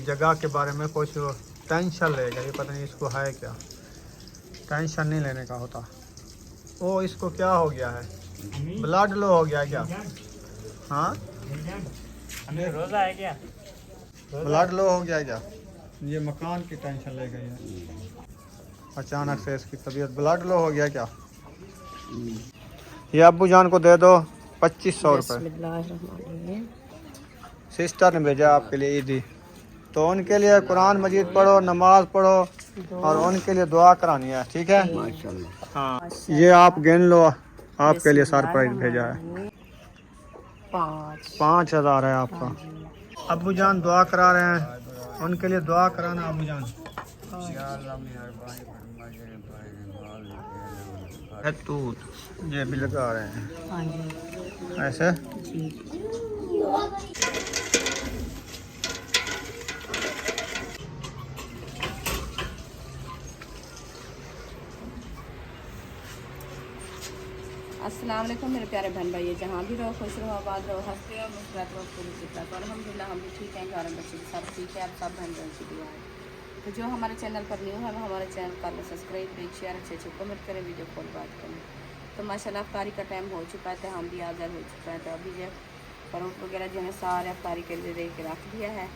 जगह के बारे में कुछ टेंशन लेगा, ये पता नहीं इसको है क्या। टेंशन नहीं लेने का होता। ओ इसको क्या हो गया है, ब्लड लो हो गया क्या? हाँ रोजा है क्या? ब्लड लो हो गया क्या? ये मकान की टेंशन ले गई है अचानक से, इसकी तबीयत ब्लड लो हो गया क्या? ये अब्बू जान को दे दो 2500 रुपये। सिस्टर ने भेजा आपके लिए ईदी, तो उनके लिए कुरान मजीद पढ़ो, नमाज पढ़ो और उनके लिए दुआ करानी है, ठीक है? हाँ ये आप गिन लो, आपके लिए सरप्राइज भेजा है। 5000 है आपका। अब्बू जान दुआ करा रहे हैं, उनके लिए दुआ कराना अब्बू जान। तूत ये भी लगा रहे हैं ऐसे। अस्सलाम वालेकुम मेरे प्यारे बहन भाई, जहाँ भी रहो खुश रहो, आबाद रहो, हंसते रहो, मुस्कुराते रहो, पूरी फितरत। और अल्हम्दुलिल्लाह हम भी ठीक हैं, घर में बच्चे सब ठीक है, आप सब बहन बहन की दुआ है। तो जो हमारे चैनल पर न्यू है वो हमारे चैनल कर लो सब्सक्राइब, लाइक शेयर, अच्छे कमेंट करें, वीडियो कॉल बात करें। तो माशाल्लाह अफ्तारी का टाइम हो चुका है, हम भी आज़ाद हो चुका है। तो अभी जो फ्रूट वगैरह जो है सारे अफ्तारी के लिए दे के रख दिया है,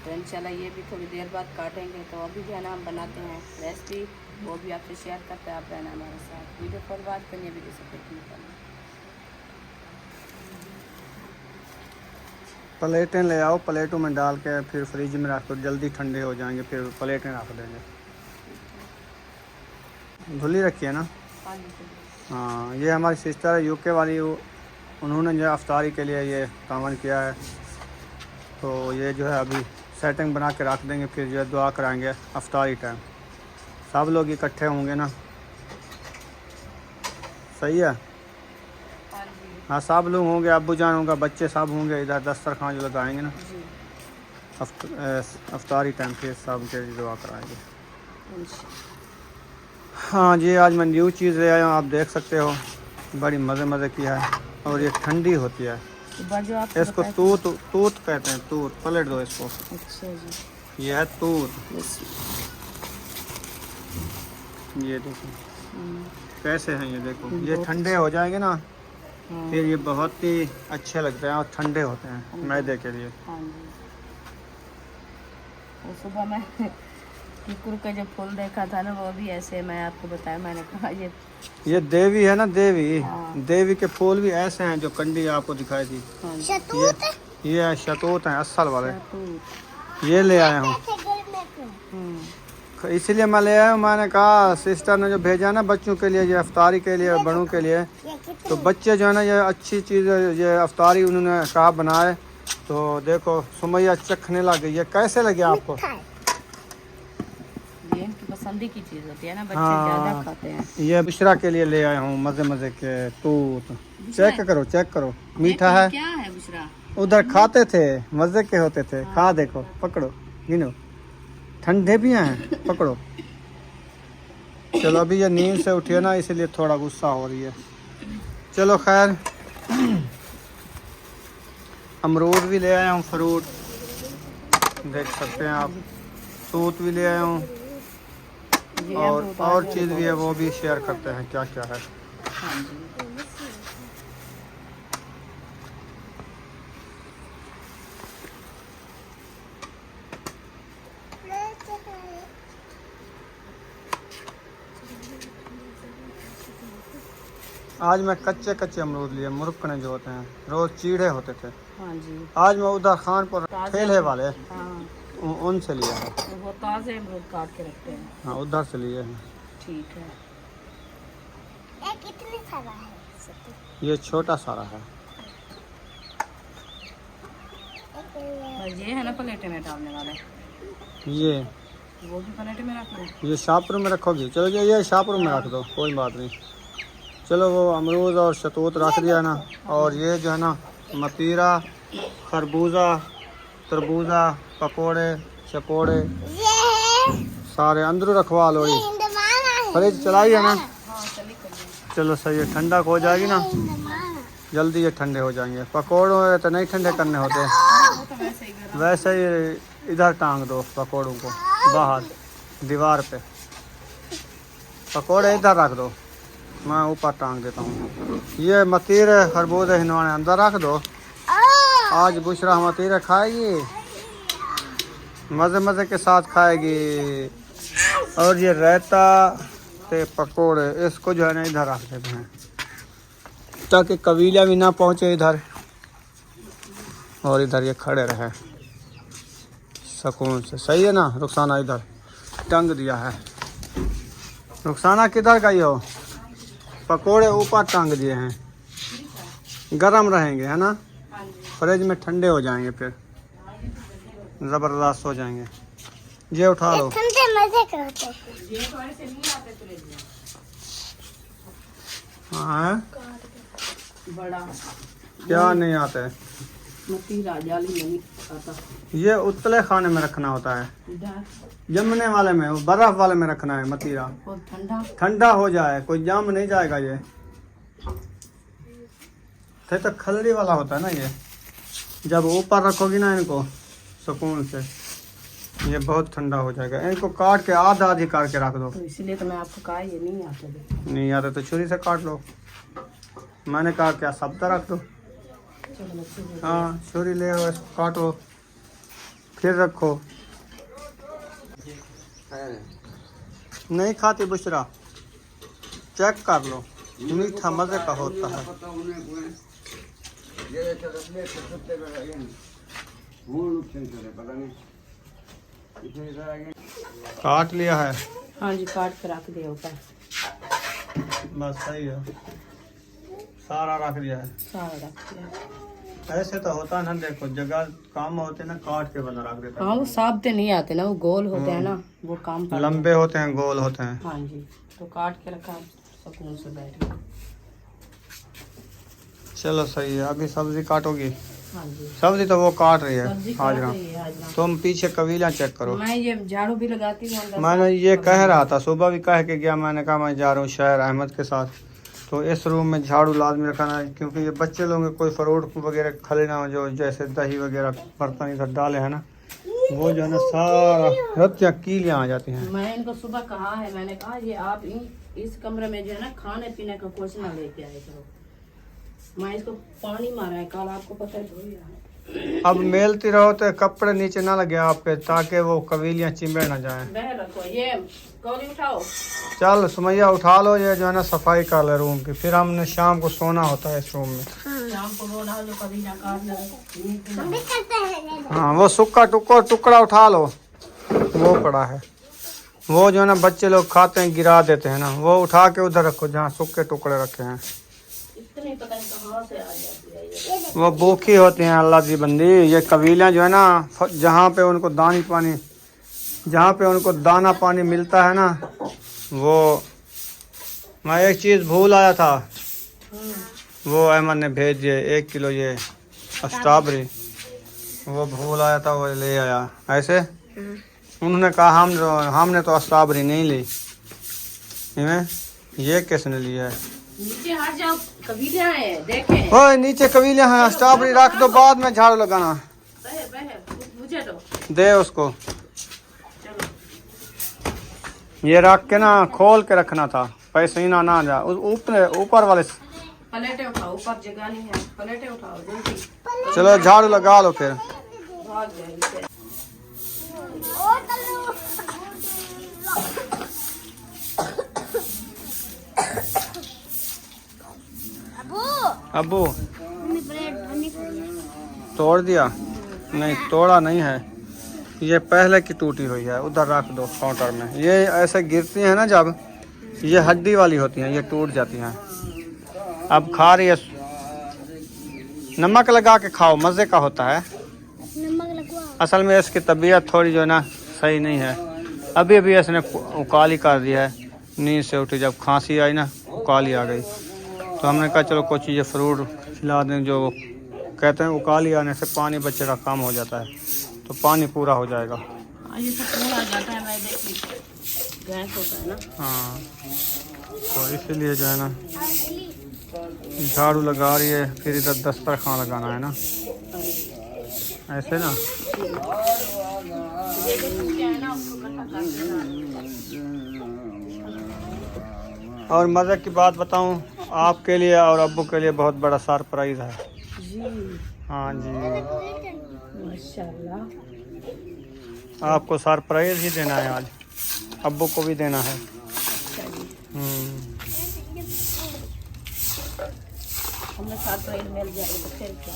तो इंशाल्लाह ये भी थोड़ी देर बाद काटेंगे। तो अभी जो है ना हम बनाते हैं रेसिपी, वो भी आपसे शेयर करते हैं। आप रहना हमारे साथ, वीडियो कॉल बात करनी, वीडियो सपोर्ट नहीं करना। प्लेटें ले आओ, प्लेटों में डाल के फिर फ्रिज में रख दो, जल्दी ठंडे हो जाएंगे, फिर प्लेटें रख देंगे। धुली रखी है ना? हाँ ये हमारी सिस्टर है यूके वाली, उन्होंने जो अफ्तारी के लिए ये तावन किया है, तो ये जो है अभी सेटिंग बना के रख देंगे, फिर जो है दुआ कराएंगे अफ्तारी टाइम। सब लोग इकट्ठे होंगे ना, सही है? हाँ सब लोग होंगे, अब्बू जान होगा, बच्चे सब होंगे, इधर दस्तरखान जो लगाएंगे ना अफ्तारी टाइम, फिर सब के दुआ कराएंगे। हाँ जी आज मैं न्यू चीज़ ले आया हूँ, आप देख सकते हो, बड़ी मज़े की है और ये ठंडी होती है। इसको तूत कहते हैं, तूत। पलट दो इसको। अच्छा जी। ये है तूत, ये देखो कैसे हैं, ये देखो ये ठंडे हो जाएंगे ना, फिर ये बहुत ही अच्छे लगते हैं और ठंडे होते हैं मैदे के लिए। तो सुबह में किकुर का जो फूल देखा था ना, वो भी ऐसे मैं आपको बताया, मैंने कहा ये देवी है ना, देवी। देवी के फूल भी ऐसे हैं जो कंडी आपको दिखाई थी। ये शतूत हैं असल वाले, ये ले आया हूँ, इसीलिए मैं ले आया हूँ। मैंने कहा सिस्टर ने जो भेजा ना बच्चों के लिए, ये अफ्तारी के लिए, बड़ों के लिए, तो बच्चे जो है ना ये अच्छी चीज़, ये अफ्तारी उन्होंने कहा बनाए, तो देखो सुमैया चखने लग गई। ये कैसे लगे आपको? ये इनकी पसंद की चीज़ होती है ना, बच्चे ज़्यादा खाते हैं। ये बुशरा के लिए ले आया हूँ मज़े के तूत। चेक करो, मीठा है। क्या है बुशरा? उधर खाते थे, मज़े के होते थे। खा देखो, पकड़ो, गिनो, ठंडे भी हैं, पकड़ो। चलो अभी ये नींद से उठी है ना, इसीलिए थोड़ा गुस्सा हो रही है। चलो खैर, अमरूद भी ले आया हूँ, फ्रूट देख सकते हैं आप, तूत भी ले आया हूँ, और चीज़ भी है, वो भी शेयर करते हैं क्या क्या है। आज मैं कच्चे अमरूद लिए, मुरक्कने जो होते हैं, रोज चीड़े होते थे। हाँ जी। आज मैं उधर खान पर ठेले वाले उनसे लिया है, वो ताज़े अमरूद काट के रखते हैं। हाँ उधर से लिए हैं। ठीक है। ये कितने सारा है? ये छोटा सारा है। और ये है ना प्लेट में डालने वाले, ये वो भी प्लेट में रख दो। ये शाहपुर में रखोगी? चलो ये शाहपुर में रख दो, कोई बात नहीं। चलो वो अमरूद और शतूत रख दिया ना, और ये जो है ना मतीरा, खरबूजा, तरबूजा, पकोड़े शकोड़े सारे अंदर रखवा लो। ये फ्रिज चलाई है ना? चलो सही है, ठंडा हो जाएगी ना, जल्दी ये ठंडे हो जाएंगे। पकोड़े तो नहीं ठंडे करने होते, वैसे ही इधर टांग दो पकौड़ों को बाहर दीवार पे। पकौड़े इधर रख दो, मैं ऊपर टांग देता हूँ। ये मतीरे खरबूजे हिंदवाने अंदर रख दो। आज बुशरा मतीरे खाएगी, मज़े मज़े के साथ खाएगी। और ये रायता ते पकोड़े इसको जो है ना इधर रख देते हैं ताकि कबीला भी ना पहुँचे इधर, और इधर ये खड़े रहे सुकून से। सही है ना रुखसाना? इधर टंग दिया है। रुखसाना किधर गई हो? पकोड़े ऊपर टांग दिए हैं, गरम रहेंगे है ना, फ्रिज में ठंडे हो जाएंगे फिर ज़बरदस्त हो जाएंगे। ये उठा लो। ठंडे मजे करते हैं। हाँ बड़ा क्या नहीं आते? मतीरा जाली नहीं आता। ये उतले खाने में रखना होता है, जमने वाले में, बर्फ वाले में रखना है मतीरा। और ठंडा ठंडा हो जाए, कोई जाम नहीं जाएगा। ये तो खलड़ी वाला होता है ना। ये जब ऊपर रखोगी ना इनको सुकून से, ये बहुत ठंडा हो जाएगा। इनको काट के आधा आधी काट के रख दो। तो इसलिए तो मैं आपको कहा ये नहीं आते। नहीं आते तो छुरी से काट लो। मैंने कहा क्या सब तरह रख दो। हाँ छुरी ले आओ, इसको काटो फिर रखो। नहीं खाती बुशरा, चेक कर लो, मीठा मजे का होता है। काट लिया है? हाँ जी, काट के रख दिया ऊपर। बस सही है, सारा रख दिया है। सारा रख दिया। ऐसे तो होता है ना, देखो जगह काम होते ना काट के बना रख देता हाँ वो साबते नहीं आते ना, वो गोल होते हैं ना, वो काम है। करते लंबे होते हैं, गोल होते हैं। हैं। हाँ जी, तो काट के रखा, सुकून से बैठ गए। चलो सही है। अभी सब्जी काटोगी? हाँ जी, सब्जी तो वो काट रही है सब्जी काट हाजरा। रही है हाजरा। तुम पीछे कबीला चेक करो। मैं ये झाड़ू भी लगाती हूँ अंदर। मैंने ये कह रहा था, सुबह भी कह के गया। मैंने कहा मैं जा रहा हूँ शहर अहमद के साथ, तो इस रूम में झाड़ू लाजमी रखना है, क्योंकि ये बच्चे लोग कोई फ्रूट वगैरह खले ना, जो जैसे दही वगैरह बर्तन इधर डाले है ना, वो जो है ना सारा रत्तियाँ कीलियाँ आ जाती हैं। मैं इनको सुबह कहा है, मैंने कहा ये आप इस कमरे में जो है ना खाने पीने का कुछ ना लेके आए करो। मैं इसको पानी मारा है कल, आपको पता है। अब मेलती रहो तो कपड़े नीचे ना लगे आपके, ताकि वो कबीलियाँ चिंबे ना जाएं। बह रखो, ये कौली उठाओ। चल सुमैया उठा लो, ये जो है ना सफाई कर ले रूम की, फिर हमने शाम को सोना होता है इस रूम में। शाम को वो ना जो कभी ना काट ले। हम भी करते हैं। हाँ वो सूखा टुकड़ा उठा लो, वो पड़ा है। वो जो है ना बच्चे लोग खाते हैं गिरा देते हैं ना, वो उठा के उधर रखो जहाँ सूखे टुकड़े रखे हैं। इतनी पता नहीं कहाँ से आ जाती है ये। वो भूखी होती हैं अल्लाह की बंदी। ये कबीला जो है ना, जहाँ पे उनको दाना पानी मिलता है ना, वो मैं एक चीज़ भूल आया था, वो अहमद ने भेज दिए 1 किलो ये स्ट्रॉबेरी, वो भूल आया था, वो ले आया। ऐसे उन्होंने कहा हमने तो स्ट्रॉबेरी नहीं ली। ये किसने ली है? नीचे हट जाओ, कबीले आए देखें। ओए नीचे कबीले हैं, स्ट्रॉबेरी रख दो, बाद में झाड़ू लगाना। मुझे दो, दे उसको। चलो ये रख के ना खोल के रखना था, पैसे ना ना जा ऊपर वाले। प्लेटें उठाओ, ऊपर जगह नहीं है, प्लेटें उठाओ जल्दी। चलो झाड़ू लगा लो फिर। भाग जाएगी। अबू हमने ब्रेड बनी खाई। तोड़ दिया? नहीं तोड़ा नहीं है, ये पहले की टूटी हुई है, उधर रख दो काउंटर में। ये ऐसे गिरती है ना जब, ये हड्डी वाली होती हैं, ये टूट जाती हैं। अब खा रही है, नमक लगा के खाओ, मज़े का होता है। नमक लगवाओ। असल में इसकी तबीयत थोड़ी जो है ना सही नहीं है। अभी अभी इसने उकाली कर दिया है, नींद से उठी जब खांसी आई ना, उकाली आ गई, तो हमने कहा चलो कुछ चीज़ें फ्रूट खिला दें। जो कहते हैं उकाली आने से पानी बच्चे का कम हो जाता है, तो पानी पूरा हो जाएगा। ये सब पूरा जाता है, मैं देखी गैस होता है ना। हाँ तो इसीलिए जो है ना झाड़ू लगा रही है, फिर इधर दस्तरखान लगाना है ना, ऐसे ना। अच्छी है। ये जो चूतियाँ हैं ना उसको इकट्ठा कर देना। और मज़े की बात बताऊं, आपके लिए और अब्बू के लिए बहुत बड़ा सरप्राइज़ है। जी हाँ जी, माशाल्लाह। आपको सरप्राइज़ ही देना है आज, अब्बू को भी देना है। हमें सरप्राइज मिल जाएगा तो फिर क्या,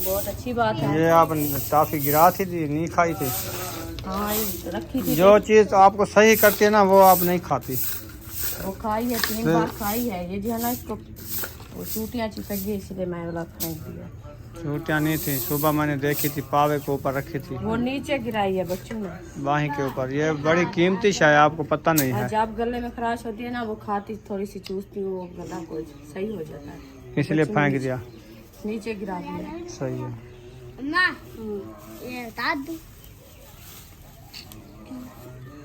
बहुत अच्छी बात है। ये आप टॉफ़ी गिरा थी, नहीं खाई थी। हाँ ये रखी थी, जो चीज़ आपको सही करती है ना वो आप नहीं खाती। वो खाई है, 3 बार खाई है। ये जो है ना इसको वो चूटियाँ चिपक गई, इसलिए मैं वाला फेंक दिया। छूटियाँ नहीं थी, सुबह मैंने देखी थी, पावे के ऊपर रखी थी, वो नीचे गिराई है बच्चों ने, बाही के ऊपर। ये बड़ी कीमती शाय, आपको पता नहीं है, जब गले में खराश होती है ना वो खाती थोड़ी सी चूसती, वो गला को सही हो जाता है, इसलिए फेंक दिया। नीचे गिरा दिया। सही है। अम्मा ये बता दूं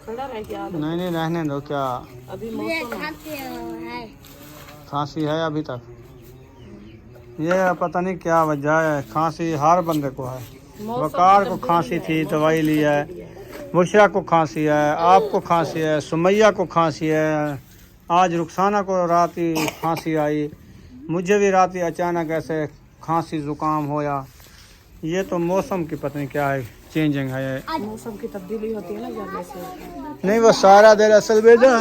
खड़ा रह गया नहीं नहीं, रहने दो। क्या अभी मुझे मौसम है। खाते है खांसी है अभी तक? ये पता नहीं क्या वजह है, खांसी हर बंदे को है। मौसम वकार की को तब्दीली खांसी है, थी, मौसम दवाई की ली है। तब्दीली है। बुशरा को खांसी है, आपको खांसी है, सुमैया को खांसी है, आज रुखसाना को रात ही खांसी आई, मुझे भी रात ही अचानक ऐसे खांसी जुकाम होया। ये तो मौसम की पता नहीं क्या है, चेंजिंग है ये। मौसम की तब्दीली होती है ना जब ऐसे। नहीं वो सारा देर असल बेटा,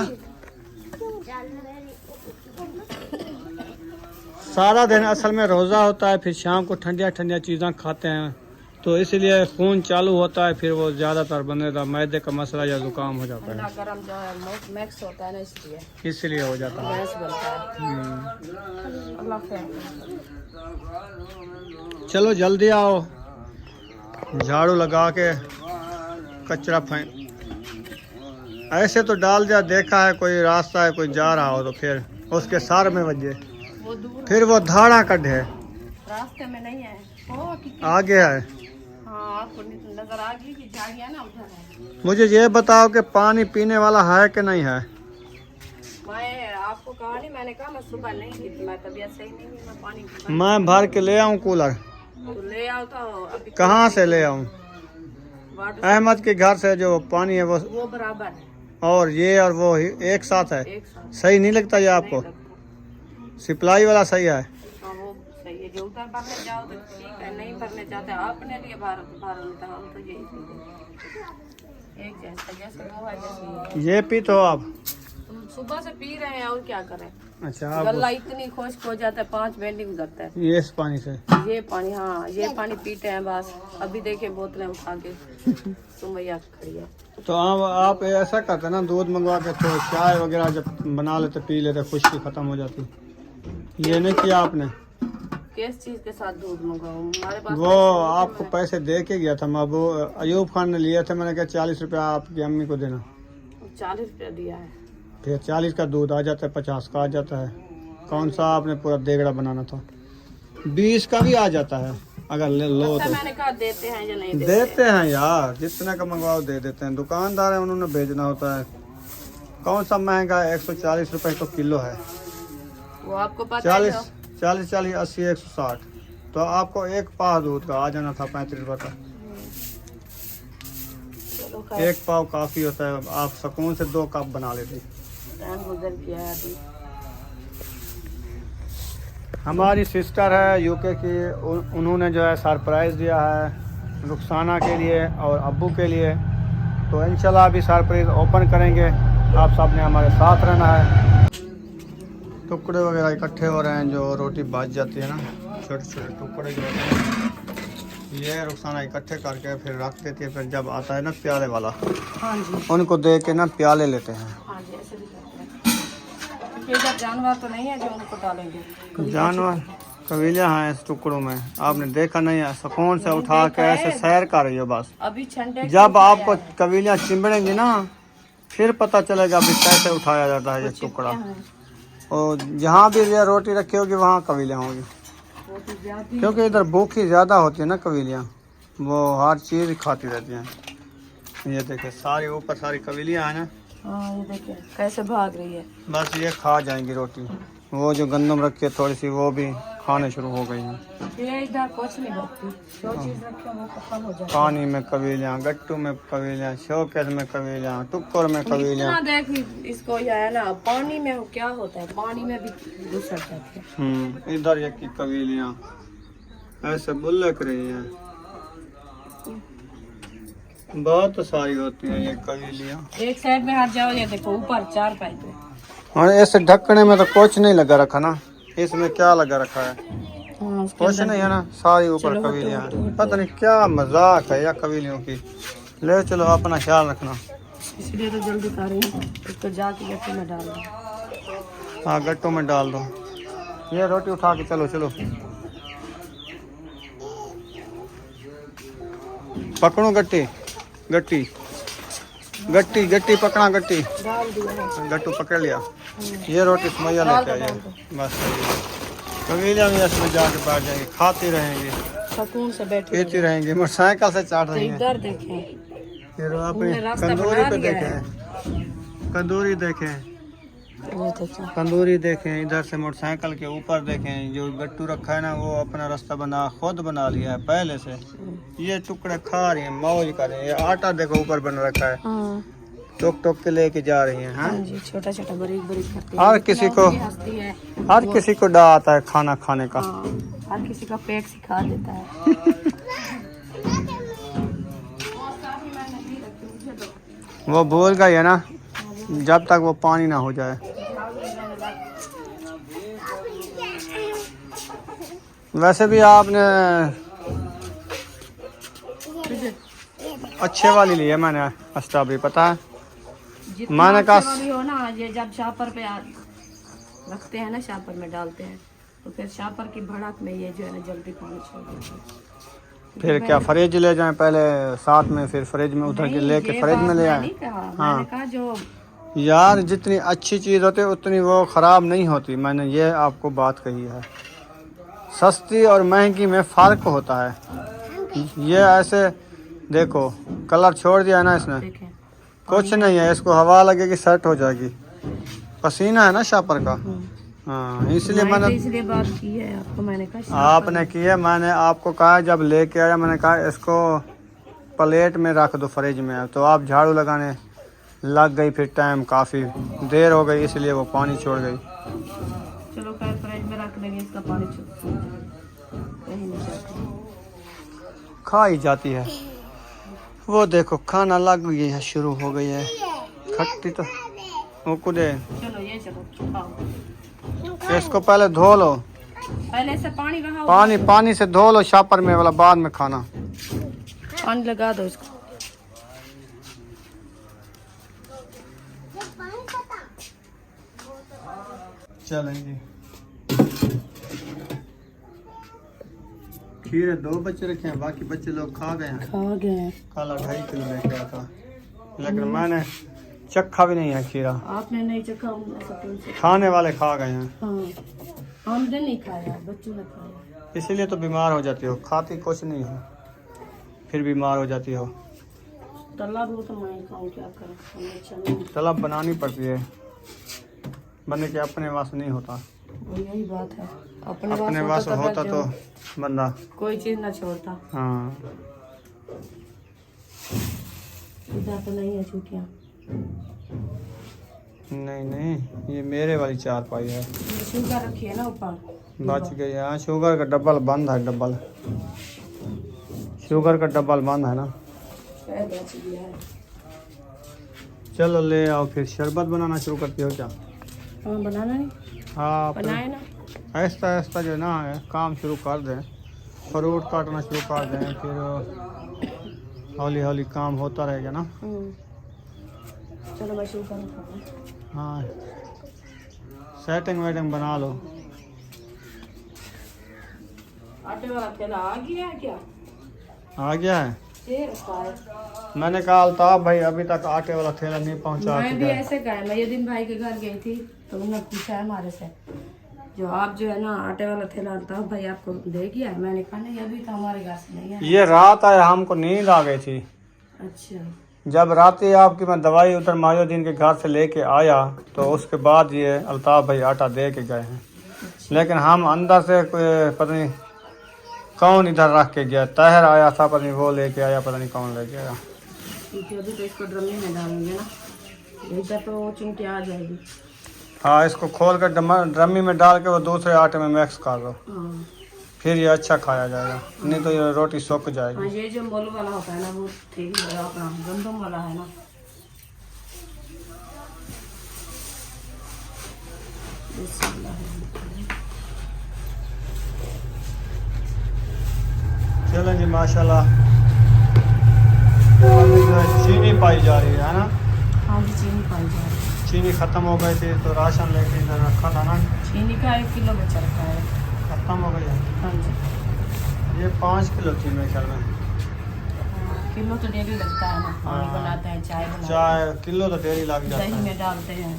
सारा दिन असल में रोज़ा होता है, फिर शाम को ठंडिया ठंडिया चीज़ें खाते हैं तो इसलिए खून चालू होता है, फिर वो ज़्यादातर बंदे का मैदे का मसला या जुकाम हो जाता ठंडा है, गरम जो है मैक्स होता है ना, इसलिए हो जाता है। गैस बनता है। अल्लाह खैर। चलो जल्दी आओ, झाड़ू लगा के कचरा फेंक। ऐसे तो डाल दिया, देखा है कोई रास्ता है, कोई जा रहा हो तो फिर उसके सार में बजे, वो दूर फिर वो धाड़ा कढ़े रास्ते में नहीं है, वो आगे है। हाँ आपको नजर आ गई कि झाड़ियाँ ना उधर है। मुझे ये बताओ कि पानी पीने वाला है कि नहीं है? मैं आपको कहा नहीं, मैंने कहा मैं सुबह नहीं पी, मैं तबीयत सही नहीं है, मैं पानी मैं भर के ले आऊँ कूलर? तो ले आओ तो अभी कहाँ से ले आऊँ? वाटर अहमद के घर से जो पानी है वो बराबर है, और ये और वो एक साथ है। एक साथ सही नहीं लगता ये आपको? नहीं लगता। सप्लाई वाला सही है? हाँ वो सही है, जो उधर भरने जाओ तो ठीक है, नहीं भरने जाते अपने लिए भर लेते हैं हम तो यही पीते हैं। एक जैसा जैसे वो है जैसे ये पी तो आप? तुम सुबह से पी रहे हैं और क्या करें। अच्छा आप गला इतनी खुश्क हो जाता है, 5 बेंडी गुजरता है ये इस पानी से? ये पानी, हाँ ये पानी पीते हैं बस। अभी देखिए बोतलें उठा के सुमैया खड़ी है। तो आप ऐसा करते ना, दूध मंगवा के तो चाय वगैरह जब बना लेते पी लेते, खुश्की खत्म हो जाती। ये नहीं किया आपने? किस चीज के साथ दूध मंगाऊं? हमारे पास वो आपको पैसे दे के गया था मैं, वो अयूब खान ने लिए थे, मैंने कहा 40 रुपया आपकी अम्मी को देना। 40 रुपया दिया है। फिर 40 का दूध आ जाता है, 50 का आ जाता है। कौन सा आपने पूरा देगड़ा बनाना था? 20 का भी आ जाता है अगर ले लो अच्छा, तो। मैंने कहा देते हैं या नहीं देते हैं यार, जितने का मंगवाओ दे देते हैं, दुकानदार है उन्होंने भेजना होता है। कौन सा महंगा है? 140 रुपए तो किलो है। वो आपको पता है 40 80 160, तो आपको एक पाव दूध का आ जाना था 35 रुपए का। चलो खैर, एक पाव काफी होता है, आप सुकून से 2 कप बना लेती। टाइम गुजर गया है अभी। हमारी सिस्टर है यूके की, उन्होंने जो है सरप्राइज़ दिया है रुखसाना के लिए और अब्बू के लिए, तो इंशाल्लाह अभी सरप्राइज़ ओपन करेंगे। आप सब ने हमारे साथ रहना है। टुकड़े वगैरह इकट्ठे हो रहे हैं, जो रोटी बच जाती है ना, छोटे छोटे टुकड़े जो होते हैं, ये रुखसाना इकट्ठे करके फिर रख देती है। फिर जब आता है ना प्याले वाला, हाँ जी, उनको दे के ना प्याले लेते हैं। हाँ जी, ऐसे भी करते हैं। क्योंकि इधर जानवर तो नहीं है जो उनको डालेंगे। जानवर कबीले हैं इस टुकड़ों में, आपने देखा नहीं है? सुकून से उठा के ऐसे सैर कर रही हो बस। अभी छंटे जब आपको कबीलियाँ चिंबड़ेंगी ना, फिर पता चलेगा अभी कैसे उठाया जाता है ये टुकड़ा। और जहाँ भी ये रोटी रखी होगी वहाँ कबीलियाँ होंगी, क्योंकि इधर भूखी ज़्यादा होती है ना कबीलियाँ, वो हर चीज़ खाती रहती हैं। ये देखिए सारी ऊपर सारी कबीलियाँ हैं ना, हाँ ये देखिए कैसे भाग रही है। बस ये खा जाएंगी रोटी। वो जो गंदम रखी है थोड़ी सी वो भी खाने शुरू हो गई हैं। ये इधर कुछ नहीं रखती, जो चीज़ रखे वो खत्म हो जाती पानी में कबीलियाँ, गट्टू में कबीलियाँ, शौकेस में कबीलियाँ, टुक्कर में है। कबीलियाँ। इतना देख इसको ये है ना, पानी में क्या होता है, पानी में भी घुस जाती है। इधर एक की कबीलियाँ ऐसे बुल्लक रही हैं। बहुत सारी होती हैं ये कबीलियाँ। एक साइड में हट जाओ, ये देखो ऊपर 4 पाइप है। और ऐसे ढकने में तो कुछ नहीं लगा रखा ना, इसमें क्या लगा रखा है? हाँ, उसके कुछ अंदर नहीं है ना, सारी ऊपर चलो, कबीलियाँ हटो, हैं। हटो, पता नहीं क्या मजाक है या कबीलियों की। ले चलो, अपना ख्याल रखना। इसलिए तो जल्दी कर रही हूँ, इसको जाके गट्टे में डाल दो। हाँ गट्टों में डाल दो। ये रोटी उठा के चलो चलो, पकड़ो गट्टी गट्टी गट्टी गट्टी पकड़ा, गट्टी डाल दिया है। गट्टू पकड़ लिया। ये रोटी समैया लेके आइए। बस कबीलियाँ भी इसमें जाके बैठ जाएंगे, खाती रहेंगी, सुकून से बैठे पीती रहेंगी, मोटरसाइकिल से चाट तो रही हैं। इधर देखें, फिर अपनी उन्होंने रास्ता कंदूरी बना पे दिया देखें, कंदूरी देखें, ये देखें। कंदूरी देखें। इधर से मोटरसाइकिल के ऊपर देखें, जो गट्टू रखा है ना वो अपना रास्ता खुद बना लिया है पहले से। ये टुकड़े खा रही हैं, मौज कर रही हैं। ये आटा देखो ऊपर बन रखा है, हाँ टोक टोक के लेके जा रही हैं। हाँ हाँ जी, छोटा छोटा बारीक बारीक करती हर किसी को हंसती है। हर किसी को डा आता है खाना खाने का। हाँ, हर किसी का पेट सिखा देता है। वो भूल गई है ना, जब तक वो पानी ना हो जाए। वैसे भी आपने अच्छे वाली ली है मैंने स्ट्रॉबेरी, पता है। जितना मैंने कहा- अच्छे वाली हो ना, ये जब शापर पे रखते हैं ना, शापर में डालते हैं तो फिर शापर की भड़क में ये जो है ना जल्दी पानी छोड़ देता है। फिर क्या फ्रिज ले जाएं पहले साथ में, फिर फ्रिज में उधर के नहीं, लेके ये फ्रिज बात में ले मैं आए। नहीं कहा। हाँ। मैंने कहा जो यार जितनी अच्छी चीज़ होती है उतनी वो ख़राब नहीं होती। मैंने ये आपको बात कही है। सस्ती और महंगी में फ़र्क होता है। ये ऐसे देखो कलर छोड़ दिया है ना इसने, देखें, कुछ नहीं है, इसको हवा लगेगी सेट हो जाएगी। पसीना है ना शापर का। हाँ इसलिए मैंने मैंने इसलिए बात की है आपको। मैंने कहा शापर आपने किया, मैंने आपको कहा जब लेके आया, मैंने कहा इसको प्लेट में रख दो फ्रिज में। तो आप झाड़ू लगाने लग गई, फिर टाइम काफ़ी देर हो गई, इसलिए वो पानी छोड़ गई। चलो खैर फ्रिज में रख देंगे, इसका पानी कहीं नहीं जाता। खाई जाती है। वो देखो खाना लग गई है, शुरू हो गई है खट्टी। तो वो कुदे चलो ये चलो खाओ। इसको पहले धो लो, पहले से पानी बहाओ, पानी से धो लो शापर में वाला, बाद में खाना। पानी लगा दो इसको। चलेंगे। खीरे 2 बच्चे रखे हैं, बाकी बच्चे लोग खा गए हैं। खा गए हैं। काला 2.5 किलो लेके आया था, लेकिन मैंने चखा भी नहीं है खीरा। आपने नहीं चखा, हमने सकून से। खाने वाले खा गए हैं, हाँ हमने नहीं खाया, बच्चों ने खाया। इसीलिए तो बीमार हो जाती हो। खाती कुछ नहीं हो, फिर बीमार हो जाती हो। तला भी तो मैं खाऊं, क्या करूं, हमें चलो। तलब बनानी पड़ती है, बंदे के अपने वास नहीं होता। यही बात है, अपने वास होता तो बंदा कोई चीज ना छोड़ता। हाँ। इधर तो नहीं है चूतियाँ। नहीं नहीं, ये मेरे वाली 4 पाई है। ये शुगर रखी है ना ऊपर, बच गई। हाँ शुगर का डबल बंद है, डबल शुगर का डबल बंद है ना। शायद बच गया है। चलो ले आओ, फिर शरबत बनाना शुरू करती हो क्या? हाँ बनाना नहीं, हाँ बनाए ना। ऐसा ऐसा जो ना है काम शुरू कर दें, फ्रूट काटना शुरू कर दें, फिर हौली हौली काम होता रहेगा ना। चलो मैं शुरू करूँ। हाँ सेटिंग वेटिंग बना लो। आटे वाला थैला आ गया है क्या? आ गया है। ये रखा है। मैंने कहा अल्ताफ भाई अभी तक आटे वाला थैला नहीं पहुंचा मैं भी के ऐसे कहा, मैं ये दिन भाई के घर गई थी तो उन्होंने पूछा है हमारे से, जो आप जो है ना आटे वाला थैला अल्ताफ भाई आपको दे गया है? मैंने कहा नहीं, अभी तो हमारे घर से नहीं है। ये रात आया, हमको नींद आ गई थी। अच्छा जब रात ही आपकी मैं दवाई उधर मायोदीन के घर से लेके आया तो उसके बाद ये अल्ताफ़ भाई आटा दे के गए हैं। लेकिन हम अंदर से पता नहीं कौन इधर रख के गया, तहर आया था पता नहीं वो लेके आया, पता नहीं कौन लेके आया। ठीक है, अभी तो इसको ड्रमी में डालेंगे ना, इधर तो चींटी आ जाएगी। हाँ, इसको खोल कर ड्रमी में डाल के वो दूसरे आटे में मिक्स कर दो, हाँ फिर ये अच्छा खाया जाएगा, नहीं तो ये रोटी सूख हाँ, जाएगी। ये जो मोल वाला होता है ना वो ठीक है, अपना गंदम वाला है ना। चलें जी, माशाल्लाह चीनी पाई जा रही है ना। हाँ जी, चीनी पाई जा रही है। चीनी ख़त्म हो गई थी तो राशन लेके इधर रखा था ना, चीनी का 1 किलो बचा रखा है। ख़त्म हो गई है। हाँ जी, ये 5 किलो थी मेरे ख्याल में। किलो तो डेली लगता है ना, पानी हाँ। बनाते हैं, चाय बनाते चाय किलो तो डेली लग हैं, जाता दही है। में डालते हैं।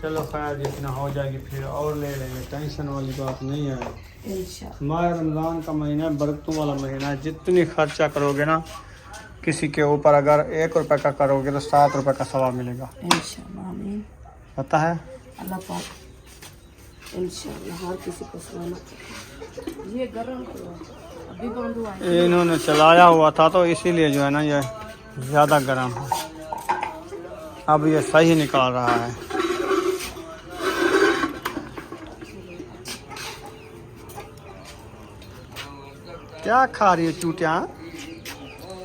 चलो खैर, जितना हो जाएगी फिर और ले लेंगे, टेंशन वाली बात नहीं है। इंशाल्लाह। माह रमज़ान का महीना है, बरकतों वाला महीना है। जितनी खर्चा करोगे ना किसी के ऊपर, अगर 1 रुपये का करोगे तो 7 रुपये का सवाब मिलेगा। इंशाल्लाह, आमीन। पता है? अल्लाह पाक इंशाल्लाह हर किसी को सलामत रखे। ये गरम करो, अभी बंद हुआ है। इन्होंने चलाया हुआ था तो इसीलिए जो है ना ये ज़्यादा गर्म है। अब ये सही निकाल रहा है। क्या खा रही हो चूटियाँ?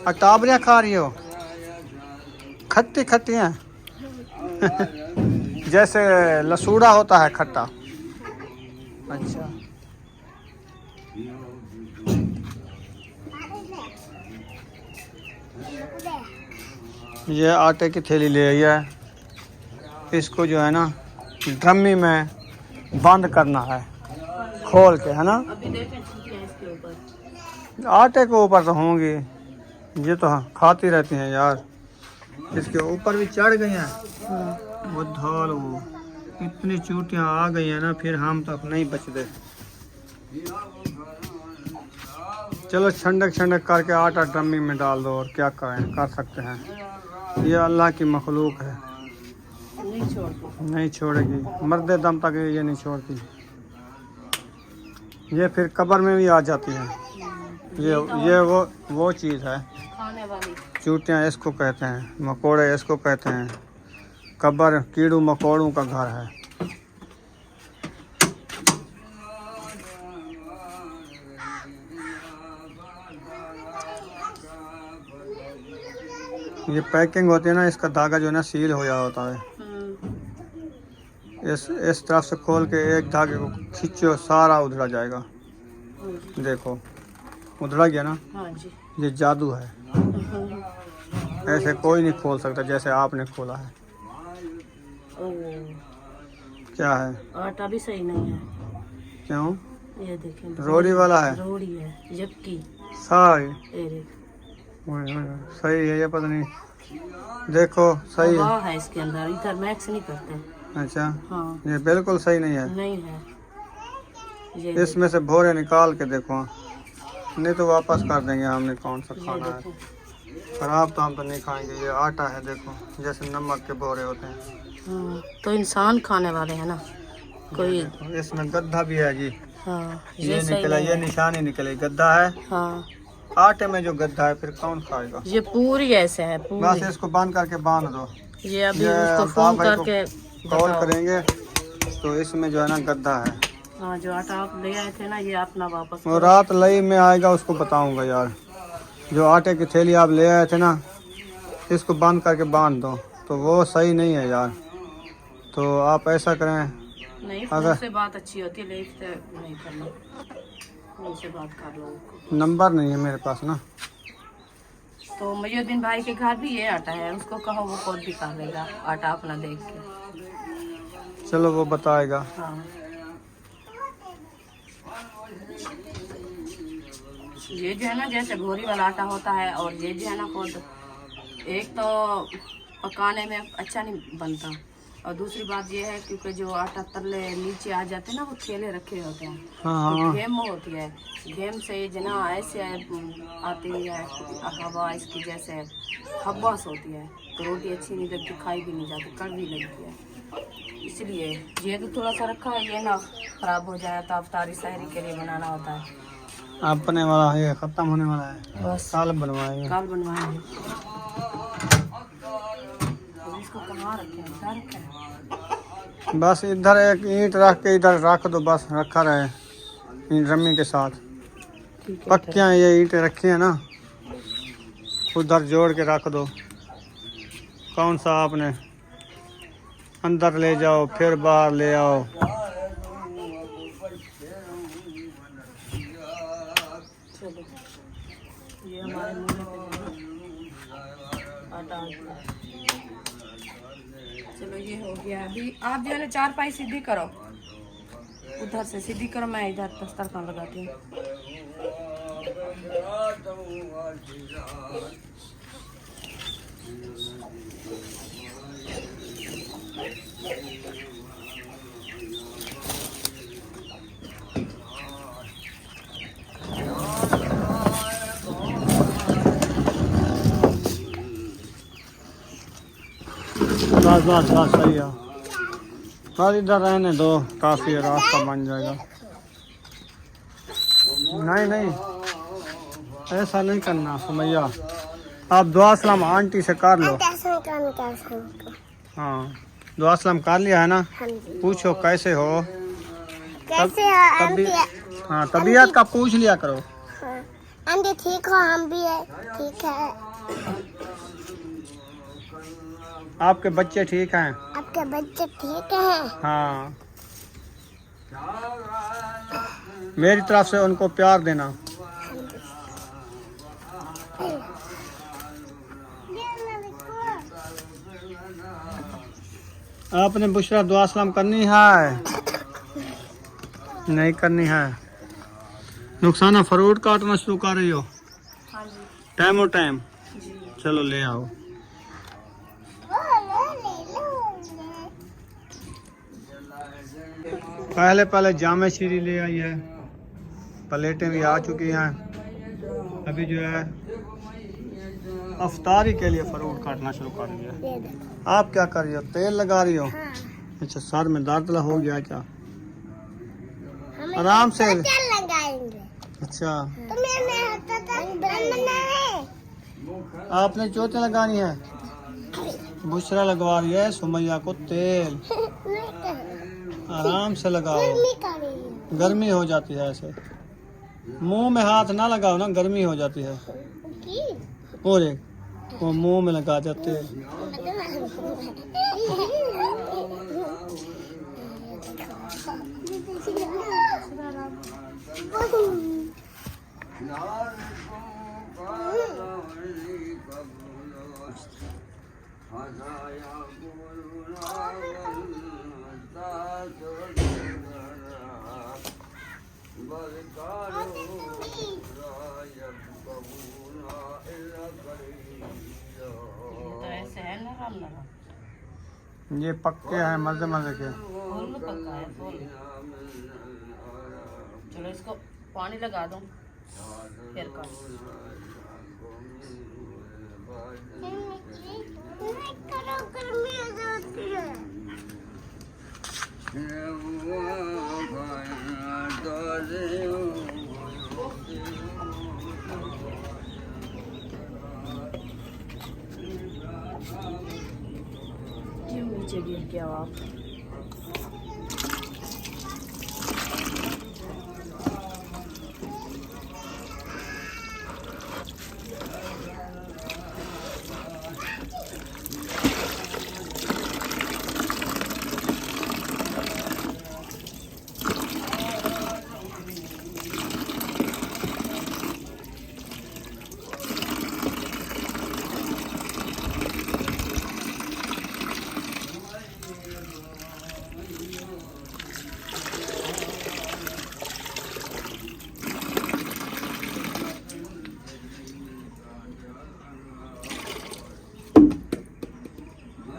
अटाबरियाँ खा रही हो? खट्टी खट्टी हैं जैसे लसूड़ा होता है खट्टा। अच्छा, ये आटे की थैली ले आई है, इसको जो है ना ड्रमी में बंद करना है खोल के, है ना। अभी देखें चींटियां इसके ऊपर। आटे के ऊपर तो होंगी, ये तो खाती रहती हैं यार। इसके ऊपर भी चढ़ गई हैं वो धौल, वो इतनी चूटियाँ आ गई हैं ना, फिर हम तो अब नहीं बचते। चलो छंडक छंडक करके आटा ड्रमी में डाल दो, और क्या करें, कर सकते हैं। ये अल्लाह की मखलूक है, नहीं छोड़ती। नहीं छोड़ेगी, मरदे दम तक ये नहीं छोड़ती। ये फिर कब्र में भी आ जाती है। ये वो चीज़ है, खाने वाली। चूटियाँ इसको कहते हैं, मकोड़े इसको कहते हैं। कब्र कीड़ू मकोड़ों का घर है। ये पैकिंग होती है ना, इसका धागा जो है ना सील हो गया होता है। इस तरफ से खोल के एक धागे को खींचो, सारा उधड़ा जाएगा। देखो उधड़ा गया ना, हाँ जी। ये जादू है। ऐसे कोई नहीं खोल सकता जैसे आपने खोला है। क्या है? आटा भी सही नहीं है। क्यों? ये देखें, रोड़ी वाला है, रोड़ी है जबकि सारी। ये देखो, सही है, ये पता नहीं, देखो सही है। हवा है इसके अंदर, इधर मैक्स नहीं करते। अच्छा, हाँ, ये बिल्कुल सही नहीं है। नहीं है। ये इसमें से भोरे निकाल के देखो, नहीं तो वापस कर देंगे। हमने कौन सा खाना है, देखो। खराब तो हम तो नहीं खाएंगे। ये आटा है, देखो जैसे नमक के बोरे होते हैं। हाँ, तो इंसान खाने वाले हैं ना कोई। इसमें गद्दा भी है जी। हाँ, ये सही निकला, नहीं ये है। निशानी निकली, गद्दा है। हाँ, आटे में जो गद्दा है फिर कौन खाएगा? ये पूरी ऐसे है, बस पूरी। इसको बांध करके बांध दो। ये अभी ये उसको अल्ताफ फोन भाई को करके कॉल बताओ। करेंगे तो इसमें जो है ना गद्दा है। हाँ, जो आटा आप ले आए थे ना, ये अपना वापस और रात लई में आएगा उसको बताऊंगा यार। जो आटे की थैली आप ले आए थे ना, इसको बंद करके बांध दो, तो वो सही नहीं है यार। तो आप ऐसा करें, नहीं, अगर- फोन से बात अच्छी होती है, लेकिन नहीं करना, फोन से बात कर लो। नंबर नहीं है मेरे पास ना। तो मयूद्दीन भाई के घर भी ये आटा है, उसको कहो वो खुद भी कर लेगा आटा अपना देख के। चलो वो बताएगा। हाँ, ये जो है ना जैसे घोरी वाला आटा होता है, और ये जो है ना खुद एक तो पकाने में अच्छा नहीं बनता, और दूसरी बात ये है क्योंकि जो आटा तले नीचे आ जाते हैं ना वो थैले रखे होते हैं, हाँ तो हाँ गेम होती है, गेम से जना ऐसे आती है हवा, इसकी जैसे हब्बास होती है तो रोटी अच्छी नहीं लगती, खाई भी नहीं जाती, कड़वी लगती है। इसलिए ये तो थोड़ा सा रखा है, ये ना खराब हो जाए तो अफ्तारी सहरी के लिए बनाना होता है। अपने वाला ये खत्म होने वाला है, बस काल बनवाएंगे। काल बनवाएंगे। तो इसको कहाँ रखें, इधर रखें? बस इधर एक ईंट रख के इधर रख दो, बस रखा रहे ईंट रम्मी के साथ। ठीक है, पक्कियाँ ये ईंटें रखी हैं ना, उधर जोड़ के रख दो। कौन सा आपने अंदर ले जाओ फिर बाहर ले आओ। चलो ये हमारे मुंह में आटा। चलो ये हो गया। अभी आप जो है ना चारपाई सीधी करो, उधर से सीधी करो, मैं इधर दस्तरखान लगाती हूँ। बस बस बस सही है, बस इधर रहने दो, काफ़ी रास्ता बन जाएगा। नहीं नहीं ऐसा नहीं करना सुमैया, आप दुआ सलाम आंटी से कर लो। हाँ दुआ सलाम कर लिया है ना, पूछो कैसे हो, कैसे हो तबी हाँ तबीयत का पूछ लिया करो। आंटी ठीक हो, हम भी है ठीक है। आपके बच्चे ठीक हैं? आपके बच्चे ठीक हैं? हाँ मेरी तरफ से उनको प्यार देना। आपने बुशरा दुआ सलाम करनी है? नहीं करनी है। नुकसाना फ्रूट काटना शुरू कर रही हो? हाँ जी टाइम और टाइम, जी। चलो ले आओ। पहले पहले जामे शीरी ले आई है, प्लेटें भी आ चुकी हैं। अभी जो है अफ्तारी के लिए फ्रूट काटना शुरू कर दिया। ये देखो। आप क्या कर रही हो, तेल लगा रही हो? हाँ, अच्छा सर में दर्द हो गया क्या? हमें आराम से। क्या लगाएंगे? अच्छा तुम्हें मैं बनाना है। आपने चोटें लगानी है? बुशरा लगवा रही है सुमैया को तेल, आराम से लगाओ, गर्मी कर रही है। गर्मी हो जाती है ऐसे। मुंह में हाथ ना लगाओ ना, गर्मी हो जाती है। और एक वो मुंह में लगा देते हैं। तो ऐसे है नरम नरम, ये पक्के हैं मजे मजे के। फूल में पका है फूल। चलो इसको पानी लगा दो फिर का। नीचे गिर गया आप।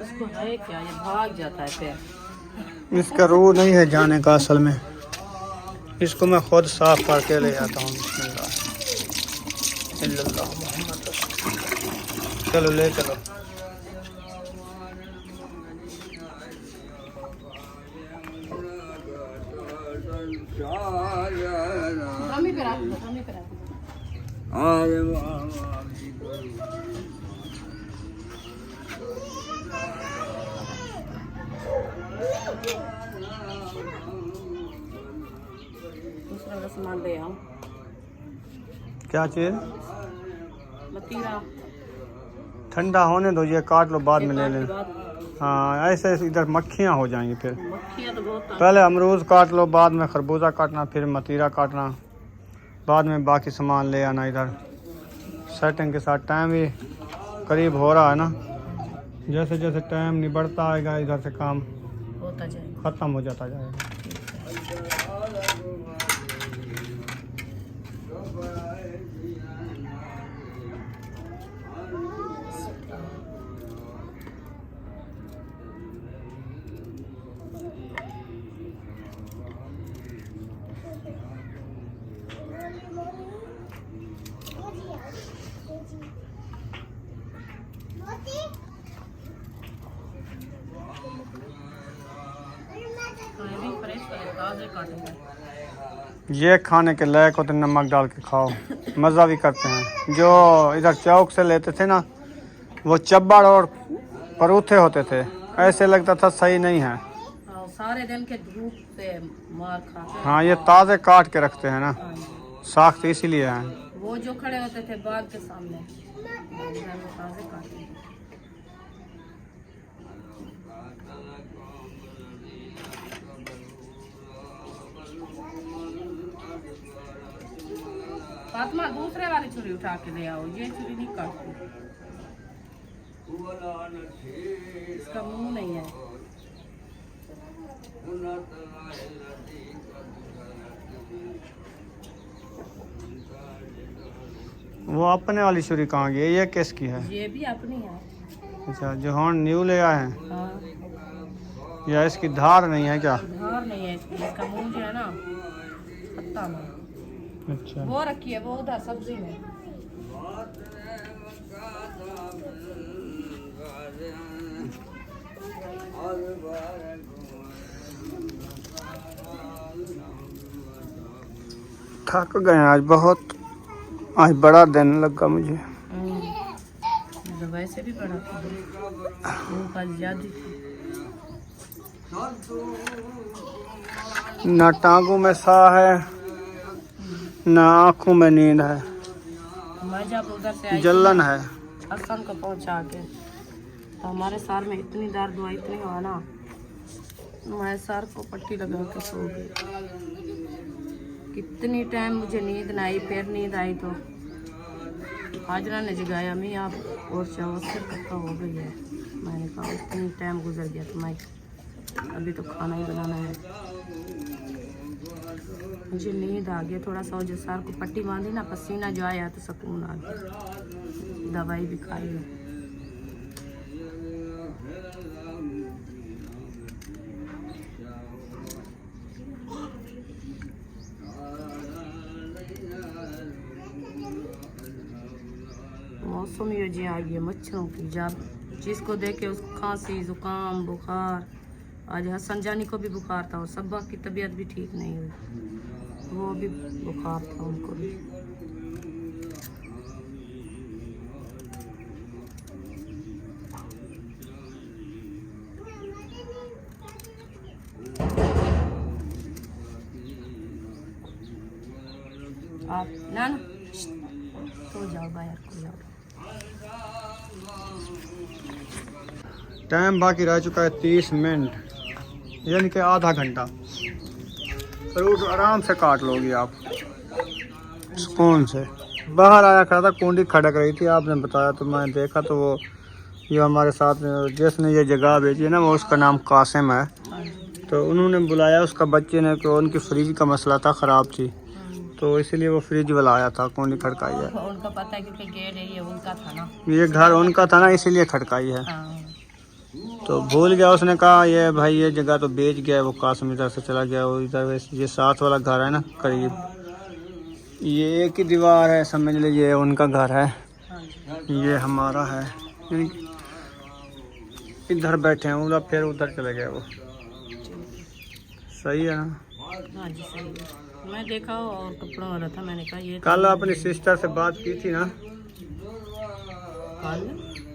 उसको है क्या, ये भाग जाता है फिर। इसका रूह नहीं है जाने का असल में। इसको मैं खुद साफ करके ले जाता हूँ। बिस्मिल्लाह मोहम्मद रसूलुल्लाह। चलो ले चलो। ड्रमी पे रख दो, ड्रमी पे रख दो। दूसरा वाला सामान ले आओ। क्या चीज़? मतीरा ठंडा होने दो, ये काट लो, बाद में ले एक लें। बात, हाँ ऐसे इधर मक्खियाँ हो जाएंगी फिर। मक्खियाँ तो बहुत आ- पहले अमरूद काट लो, बाद में खरबूजा काटना, फिर मतीरा काटना, बाद में बाकी सामान ले आना इधर। सेटिंग के साथ टाइम भी करीब हो रहा है ना। जैसे जैसे टाइम निबड़ता आएगा इधर से काम होता जाए। ख़त्म हो जाता जाएगा। भी फ्रेश वाले ताजे काटेंगे। ये खाने के लायक होते, नमक डाल के खाओ, मज़ा भी करते हैं। जो इधर चौक से लेते थे ना, वो चब्बड़ और परूथे होते थे, ऐसे लगता था सही नहीं है। हाँ, सारे दिन के धूप से मार खाते हैं। हाँ ये ताज़े काट के रखते हैं ना, हाँ, साख्त इसीलिए है। वो जो खड़े होते थे बाग के सामने, ताजे काटे। फातिमा दूसरे वाली छुरी उठा के ले आओ, ये छुरी नहीं काटती, इसका मुंह नहीं है। वो अपने वाली छुरी कहाँ गई? ये किसकी है? ये भी अपनी है। अच्छा, जो हम न्यू ले आए हैं, हाँ, या इसकी धार नहीं है क्या? धार नहीं है इसकी, इसका मुंह जो है ना पत्ता में। अच्छा वो रखी है, वो उधर सब्जी में। थक गए आज बहुत, आज बड़ा दिन लगा मुझे। तो वैसे भी बड़ा था, भूख आज ज्यादा थी। ना टांगों में साह है, ना आँखों में नींद है, मैं जब उधर से आई जलन है। हसन को पहुंचा के, तो हमारे सर में इतनी दर्द हुआ, इतनी हुआ ना, मैं सर को पट्टी लगा के सो गई। कितनी टाइम मुझे नींद ना आई, फिर नींद आई तो हाजरा ने जगाया, मैं आप और चावल से पक्का हो गई है। मैंने कहा इतनी टाइम गुजर गया तो मैं अभी तो खाना ही बनाना है। मुझे नींद आ गया थोड़ा सा, जो सर को पट्टी बांधी ना, पसीना जो आया तो सुकून आ गया। दवाई भी खाई है। मौसम ये जी आ गई मच्छरों की, जब जिसको देखे उसको खांसी जुकाम बुखार। आज हसन जानी को भी बुखार था और सब्बा की तबीयत भी ठीक नहीं हुई, वो भी बुखार था उनको भी। आप ना तो जाओ बाहर को जाओ। टाइम बाकी रह चुका है 30 मिनट, यानी कि आधा घंटा। फ्रूट आराम से काट लोगी आप सुकून से। बाहर आया खड़ा था, कुंडी खड़क रही थी, आपने बताया तो मैं देखा, तो वो ये हमारे साथ में जिसने ये जगह भेजी है ना, वो उसका नाम कासिम है। तो उन्होंने बुलाया उसका बच्चे ने, कि उनकी फ्रिज का मसला था, ख़राब थी, तो इसीलिए वो फ्रिज वाला आया था, कुंडी खड़काई है। उनका पता है क्योंकि गेट है ये उनका था ना, ये घर उनका था ना, इसीलिए खड़काई है। हाँ। तो भूल गया, उसने कहा ये भाई ये जगह तो बेच गया, वो कासम इधर से चला गया, वो इधर वैसे ये साथ वाला घर है ना करीब, ये एक ही दीवार है, समझ लीजिए उनका घर है, ये हमारा है, इधर बैठे हैं, उधर फिर उधर चले गए वो। सही है ना? हाँ जी सही है। मैं देखा और कपड़ों वाला था, मैंने कहा ये कल अपनी सिस्टर से बात की थी ना?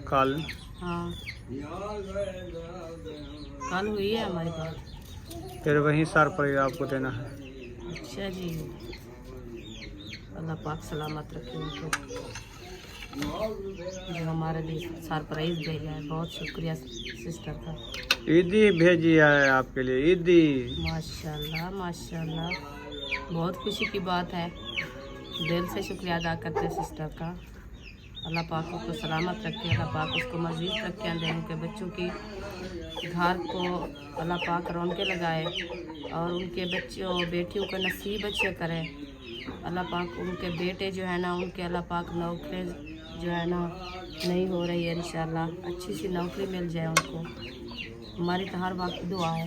कल हाँ कल हुई है हमारी बात। फिर वहीं सर पर आपको देना है। अच्छा जी, अल्लाह पाक सलामत रखे उनको, जो हमारे लिए सरप्राइज भेजा है। बहुत शुक्रिया सिस्टर का। ईदी भेजी है आपके लिए, ईदी। माशाल्लाह माशाल्लाह, बहुत खुशी की बात है, दिल से शुक्रिया अदा करते हैं सिस्टर का। अल्लाह पाक उसको सलामत रखे, अल्लाह पाक उसको मज़ीद रखे, दे उनके बच्चों की घर को अल्लाह पाक रौनके लगाए और उनके बच्चों बेटियों का नसीब अच्छे करे। अल्लाह पाक उनके बेटे जो है ना, उनके अल्लाह पाक नौकरी जो है ना नहीं हो रही है, इंशाल्लाह अच्छी सी नौकरी मिल जाए उनको। हमारी तो हर वक्त दुआ है।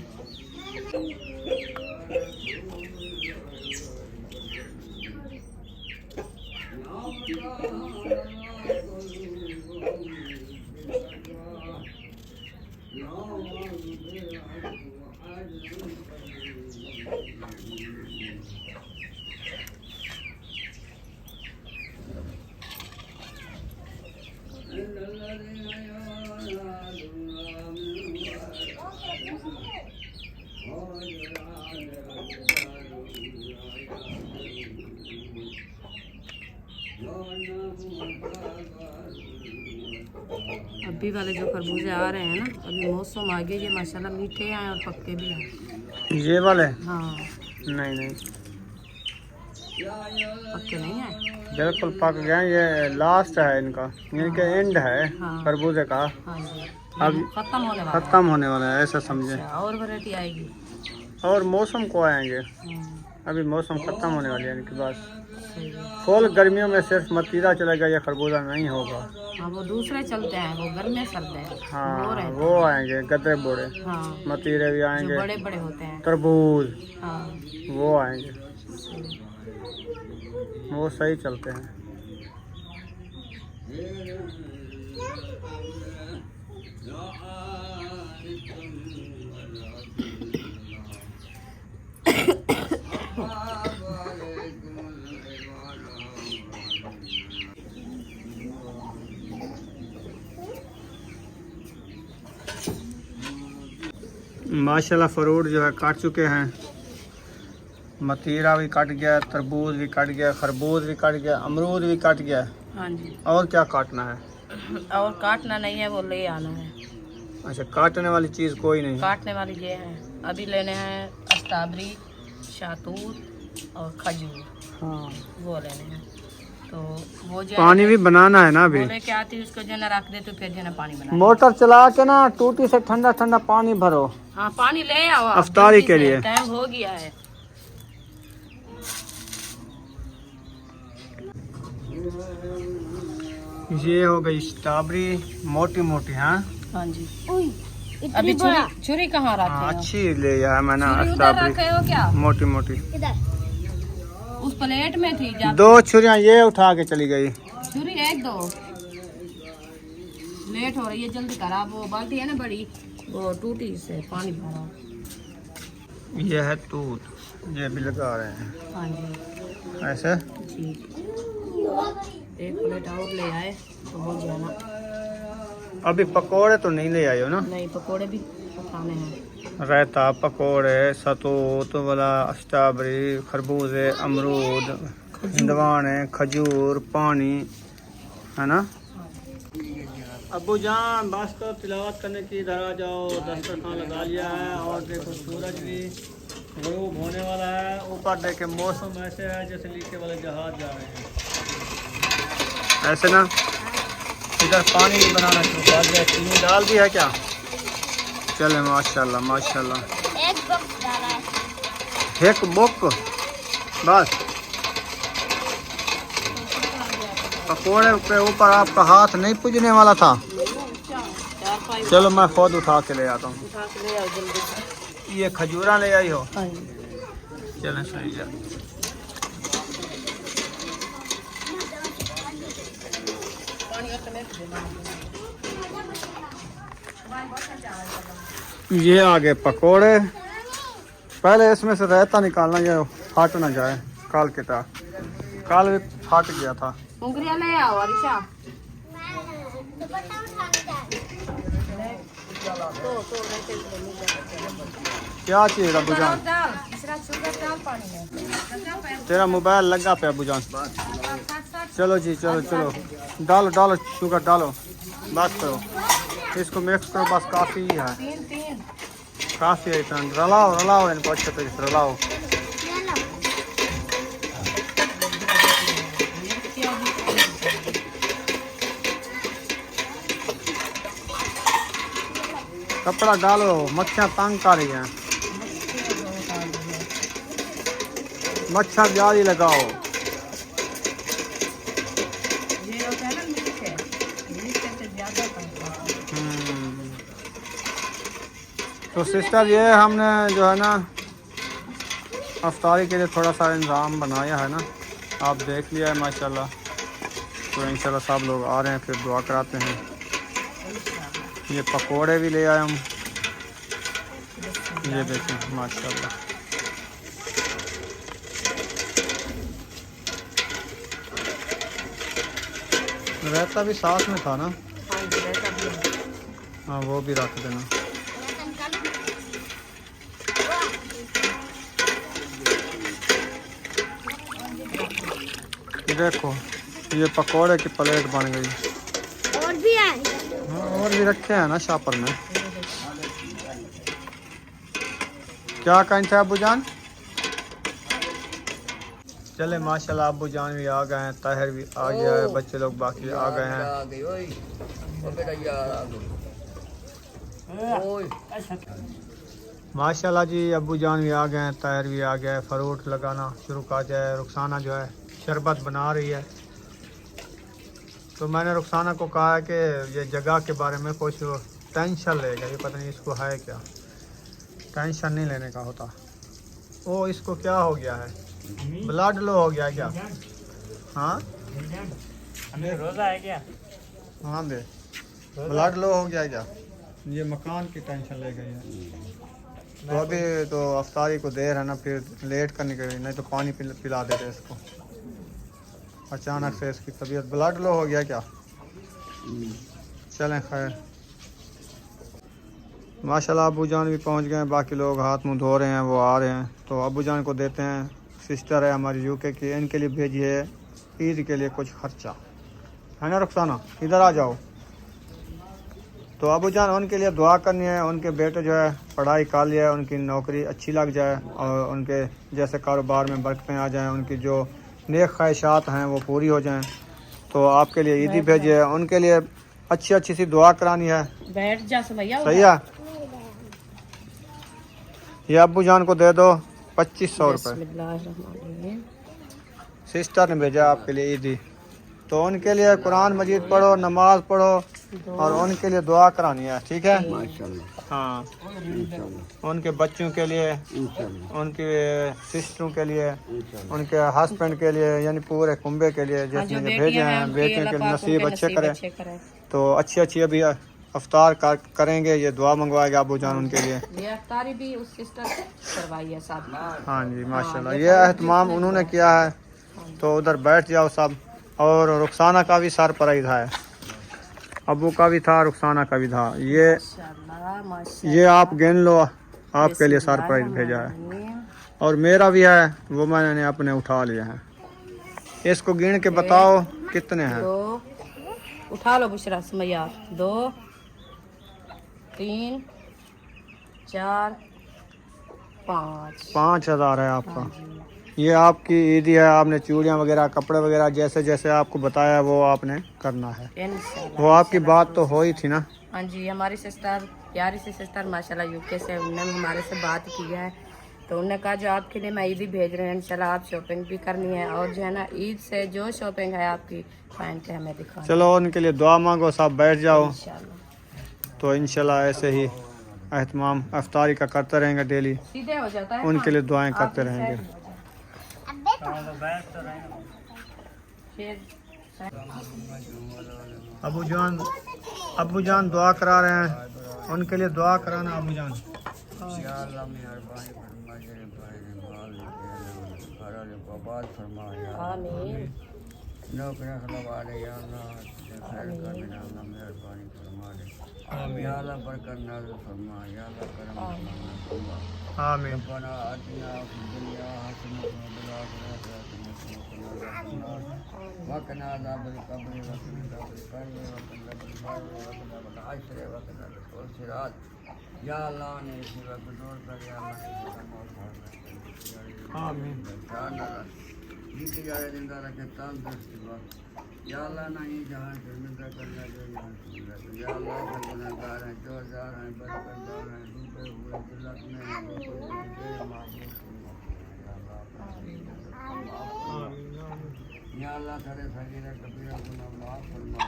अभी वाले जो खरबूजे आ रहे हैं ना, अभी मौसम आ गया, ये माशाल्लाह मीठे हैं और पक्के भी हैं। ये वाले? हाँ नहीं पक्के नहीं हैं। बिल्कुल पक गए, ये लास्ट है इनका, इनके एंड है हाँ। खरबूजे का, हाँ जी, अब खत्म होने वाला खत्म होने वाला है, ऐसा समझे। है। और वैरायटी आएगी। और मौसम को आएंगे, हम्म, अभी मौसम खत्म होने वाली है इनके पास। सही है। फुल गर्मियों में सिर्फ मतीरा चलेगा, ये खरबूजा नहीं होगा। हाँ वो दूसरे चलते हैं, वो गर्म में सर्द है। वो हाँ रहते वो आएंगे गद्दे बोड़े, हाँ, मतीरे भी जो आएंगे, बड़े बड़े होते हैं। तरबूज हाँ वो आएंगे, वो सही चलते हैं। माशाल्लाह फ्रूट जो है काट चुके हैं, मतीरा भी कट गया, तरबूज भी कट गया, खरबूज भी कट गया, अमरूद भी कट गया। हाँ जी, और क्या काटना है? और काटना नहीं है, वो ले आना है। अच्छा, काटने वाली चीज़ कोई नहीं? काटने वाली ये है, अभी लेने हैं स्ट्रॉबेरी, शहतूत और खजूर, हाँ। वो लेने हैं। तो वो जो पानी भी बनाना है ना अभी? बोले क्या आती उसको जो ना रख दे, तो फिर जो ना पानी बना। मोटर चला के ना टूटी से ठंडा ठंडा पानी भरो। हाँ पानी ले आओ आप, अफ्तारी जल्दी के से, लिए। टाइम हो गया है। ये हो गई स्ट्रॉबेरी, मोटी मोटी। हाँ हाँ जी, अभी छुरी छुरी कहाँ रखे हाँ, हो? अच्छी ले आया मैंने छुरी उधर स्ट्रॉबेरी, रखे हो क्या? मोटी मोटी। उस प्लेट में थी जा। 2 छुरियाँ ये उठा के चली गई। छुरी एक दो, लेट हो रही है, जल्दी करा। वो बाल्टी है ना बड़ी, वो टूटी से पानी भरा। ये है दूध, ये भी लगा रहे हैं हाँ जी ऐसे। जी, एक प्लेट और ले आए तो हो जाना। अभी पकोड़े तो नहीं ले आए हो ना? नहीं, पकोड़े भी खाने हैं। रायता, पकोड़े, सतूत वाला, स्ट्रॉबेरी, खरबूजे, अमरूद, हिंदवाने, खजूर, पानी, है ना? अब्बू जान बस तो तिलावत करने की, इधर आ जाओ, दस्तरखान लगा लिया है और देखो सूरज भी ग़ुरूब होने वाला है। ऊपर देखे मौसम ऐसे है जैसे लीके वाले जहाज जा रहे हैं, ऐसे ना। इधर पानी भी बनाना शुरू कर दिया, चीनी दाल भी है क्या? चले माशाल्लाह माशाल्लाह। एक बॉक्स डाला है। एक बुक बस। पकोड़े के ऊपर आपका हाथ नहीं पूजने वाला था? 4-5 चलो मैं खुद उठा के ले आता हूँ। उठा के ले आओ जल्दी से। ये खजूरा ले आई हो? हाँ जी। चलें सही है। ये आगे पकोड़े, पहले इसमें से रायता निकालना, ये फट ना जाए। काल के था, काल भी फट गया था। उंगलियां ले आओ अरिशा। क्या चाहिए अबू जान? डाल दूसरा शुगर डाल पानी में। तेरा मोबाइल लगा पे अबू जान। चलो जी, चलो चलो, डालो डालो शुगर डालो, बस करो, इसको मिक्स करो, बस काफ़ी है, तीन काफ़ी है इतना। रलाओ रलाओ इनको अच्छे तरीके से रलाओ। कपड़ा डालो, मक्खियाँ तंग कर रही हैं, मच्छर जाली लगाओ। ये होता है ना मिर्च है, मिर्च से ज़्यादा तो सिस्टर ये हमने जो है ना अफ्तारी के लिए थोड़ा सा इंतज़ाम बनाया है ना, आप देख लिया है माशाल्लाह। तो इंशाल्लाह सब लोग आ रहे हैं, फिर दुआ कराते हैं। ये पकोड़े भी ले आए हम, ये देखें माशाल्लाह। रायता भी साथ में था ना? हाँ वो भी रख देना। देखो ये पकोड़े की प्लेट बन गई। और भी है। हाँ और भी रखे हैं ना शापर में। क्या कहते हैं अबू जान? चले माशाल्लाह अबू जान भी आ गए हैं, ताहिर भी आ गया है, बच्चे लोग बाकी आ गए हैं। माशाल्लाह जी अबू जान भी आ गए हैं, ताहिर भी आ गया है। फ्रूट लगाना शुरू कर दिया है। रुखसाना जो है शरबत बना रही है। तो मैंने रुखसाना को कहा है कि ये जगह के बारे में कुछ टेंशन लेगा, ये पता नहीं इसको है क्या, टेंशन नहीं लेने का होता। ओ इसको क्या हो गया है, ब्लड लो हो गया क्या? हाँ रोजा है क्या? हाँ बे, ब्लड लो हो गया क्या? ये मकान की टेंशन ले गई है। तो अभी तो अफ्तारी को देर है ना, फिर लेट करने के, नहीं तो पानी पिला देते इसको। अचानक से इसकी तबीयत, ब्लड लो हो गया क्या? चलें खैर। माशाल्लाह अबू जान भी पहुंच गए हैं, बाकी लोग हाथ मुंह धो रहे हैं, वो आ रहे हैं। तो अबू जान को देते हैं, सिस्टर है हमारी यूके की, इनके लिए भेजिए ईद के लिए कुछ खर्चा, है ना रुखसाना? इधर आ जाओ। तो अबू जान उनके लिए दुआ करनी है, उनके बेटे जो है पढ़ाई कर लिया है, उनकी नौकरी अच्छी लग जाए और उनके जैसे कारोबार में बरकतें आ जाएं, उनकी जो नेक ख्वाहिशात हैं वो पूरी हो जाएं। तो आपके लिए ईदी भेजिए, उनके लिए अच्छी अच्छी सी दुआ करानी है। बैठ जा समैया। सही है। ये अब्बू जान को दे दो 2500 रुपये। सिस्टर ने भेजा आपके लिए ईदी, तो उनके लिए कुरान मजीद पढ़ो, नमाज पढ़ो और उनके लिए दुआ करानी है, ठीक है? हाँ, उनके बच्चों के लिए, उनके सिस्टरों के लिए, उनके हस्बैंड के लिए, यानी पूरे कुंबे के लिए जिसने भेजे हैं, बेटियों के लिए नसीब अच्छे करे। तो अच्छी अच्छी अभी अफ्तार करेंगे, ये दुआ मंगवाएगा अबू जान उनके लिए। ये अफ्तारी भी उस सिस्टर करवाई है साथ में। हाँ जी माशाल्लाह, ये एहतमाम उन्होंने किया है। तो उधर बैठ जाओ सब। और रुखसाना का भी सरप्राइज है, अबू का भी था, रुखसाना का भी था। ये आप गिन लो, आपके लिए सरप्राइज भेजा है। और मेरा भी है, वो मैंने अपने उठा लिया है। इसको गिन के बताओ कितने हैं। 2 उठा लो बुशरा समैया, 2 3 4 5 5,000 है आपका। ये आपकी ईदी है, आपने चूड़ियाँ वगैरह, कपड़े वगैरह जैसे जैसे आपको बताया वो आपने करना है। वो आपकी बात तो हो ही थी ना। हाँ जी, हमारी सिस्टर, प्यारी सी सिस्टर माशाल्लाह यूके से, उन्होंने हमारे से बात की है। तो उन्होंने कहा जो आपके लिए मैं ईदी भेज रहे हैं, इंशाल्लाह आप शॉपिंग भी करनी है और जो है ना ईद से जो शॉपिंग है आपकी पहन के हमें दिखाओ। चलो उनके लिए दुआ मांगो, सब बैठ जाओ। इंशाल्लाह। तो इंशाल्लाह ऐसे ही एहतमाम अफ्तारी का करते रहेंगे डेली, सीधे हो जाता है। उनके लिए दुआएं करते रहेंगे। अबू जान दुआ करा रहे हैं, उनके लिए दुआ कराना अबू जान। आमीन। आमीन। या अल्लाह ना ही जहाँ शर्मिंदा करना जो यहाँ शर्मिंदा या अल्लाह के गुनहगार हैं, चोरदार हैं, बदकरदार हैं, डूबे हुए जिल्लत में हैं, वो कोई बेमामूल या अल्लाह करे सगीरा कबीरा गुनाह माफ़ फरमा,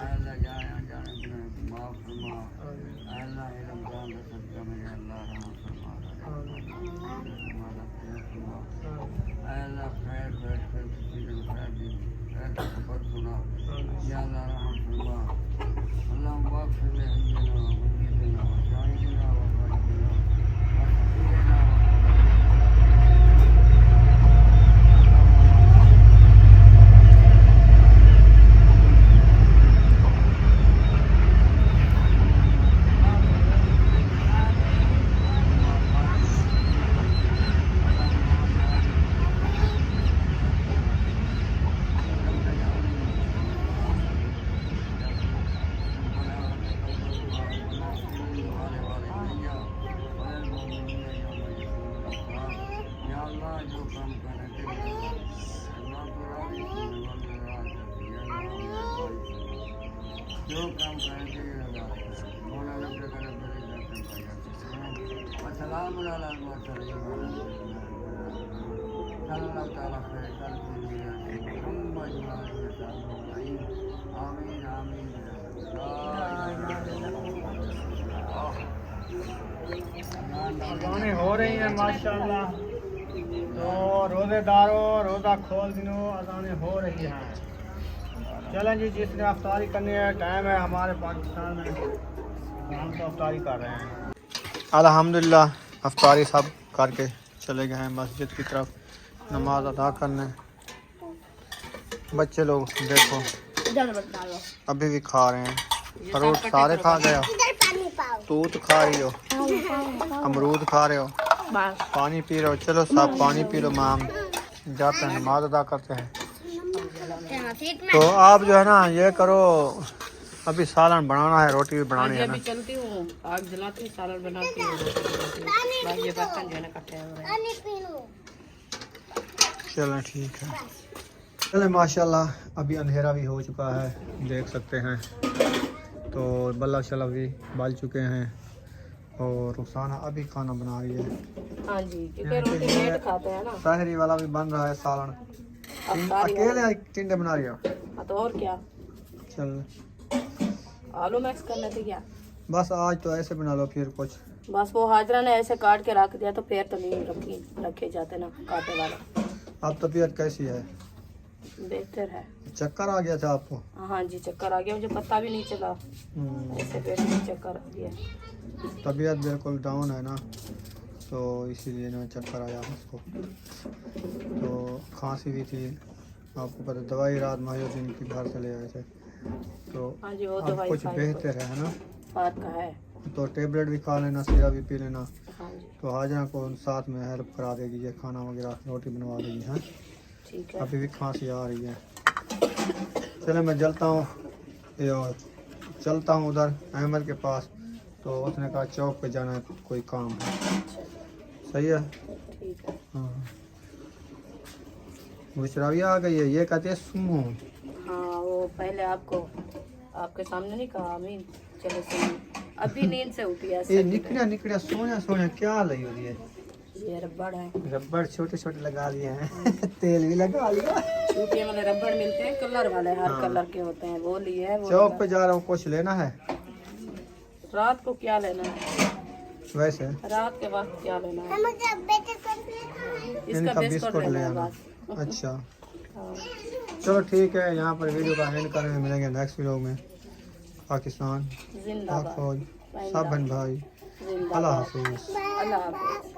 अल्लाह जाने अनजाने गुनाह माफ़ फरमा, अल्लाह ये रमज़ान का सदका में या अल्लाह रहम फरमा, अल्लाह खैर खैर खैर सीजन खैर दी ऐसा खबर सुना या अल्लाह रहम फरमा, अल्लाह वाक़फ़ में हम्दना मुजीदना शाहिदना व गाइबना व सफीरना जो काम करेंगे आमीन आमीन। अज़ानें हो रही हैं माशाल्लाह, तो रोज़ेदारों रोज़ा खोल दिनों अज़ानें हो रही हैं। चलें जी, जिसने अफ्तारी करनी है, टाइम है हमारे पाकिस्तान में, हम तो अफ्तारी कर रहे हैं। अल्हम्दुलिल्लाह अफ्तारी सब करके चले गए हैं मस्जिद की तरफ नमाज अदा करने। बच्चे लोग देखो अभी भी खा रहे हैं, फ्रूट सारे खा गए, तूत खा रही हो, अमरूद खा रहे हो, पानी पी रहे हो। चलो सब पानी पी लो, माम जाते हैं नमाज अदा करते हैं। तो आप जो है ना ये करो, अभी सालन बनाना है, रोटी भी बनानी है ना। अभी चलती हूँ, आग जलाती हूँ, सालन बनाती हूँ, ये बर्तन जो है ना इकट्ठे हो रहे हैं। चलो ठीक है, चले माशाल्लाह अभी अंधेरा भी हो चुका है, देख सकते हैं। तो बल्ला शल्ला भी बाल चुके हैं और रुखसाना अभी खाना बना रही है। हाँ जी, क्योंकि रोटी लेट खाते हैं ना। सहरी वाला भी बन रहा है सालन। अकेले टिंडे बना रही हो? हाँ तो और क्या, चल आलू मिक्स करने थे क्या? बस आज तो ऐसे बना लो, फिर कुछ बस वो हाजरा ने ऐसे काट के रख दिया तो पैर तो नहीं रखे जाते ना काटे वाला। अब तबीयत कैसी है? बेहतर है। चक्कर आ गया था आपको? हाँ जी चक्कर आ गया, मुझे पता भी नहीं चला, ऐसे पेट में चक्कर आ गया। तबीयत बिल्कुल डाउन है ना, तो इसीलिए ना चक्कर आया उसको। तो खांसी भी थी, आपको पता, दवाई रात माहिउद्दीन की घर से ले आए थे। तो हाँ जी वो अब दवाई कुछ बेहतर है ना, बात का है। तो टेबलेट भी खा लेना, सिरप भी पी लेना। हाँ जी तो हाजरा को साथ में हेल्प करा देगी, ये खाना वगैरह रोटी बनवा देगी। हाँ ठीक है। अभी भी खांसी आ रही है। चले मैं चलता हूँ, चलता हूँ उधर अहमद के पास, तो उसने कहा चौक पे जाना है, कोई काम है। सही है, ठीक है। हाँ बुशराविया आ गई है, ये कहते हैं सुनो। हाँ वो पहले आपको आपके सामने नहीं कहा आमीन। चलो सुनिए, अभी नींद से उठी है। ये निकलिया निकलिया सोनिया सोनिया क्या लगी हो रही है? ये रबड़ है, रबड़ छोटे छोटे लगा लिए हैं तेल भी लगा लिया। क्योंकि वाले रबड़ मिलते हैं कलर वाले, हर हाँ। कलर के होते हैं, वो लिए है वो। चौक पे जा रहा हूँ, कुछ लेना है? रात को क्या लेना है, वैसे रात के वक्त क्या लेना है, मुझे बेटे को इनका बिस्कुट बिस्कुट ले लेना है आना। बस। अच्छा हाँ। चलो ठीक है, यहाँ पर वीडियो का एंड करेंगे, मिलेंगे नेक्स्ट वीडियो में। पाकिस्तान, पाक जिंदाबाद, फौज, सब बहन भाई, अल्लाह हाफिज़। अल्लाह हाफ़िज़।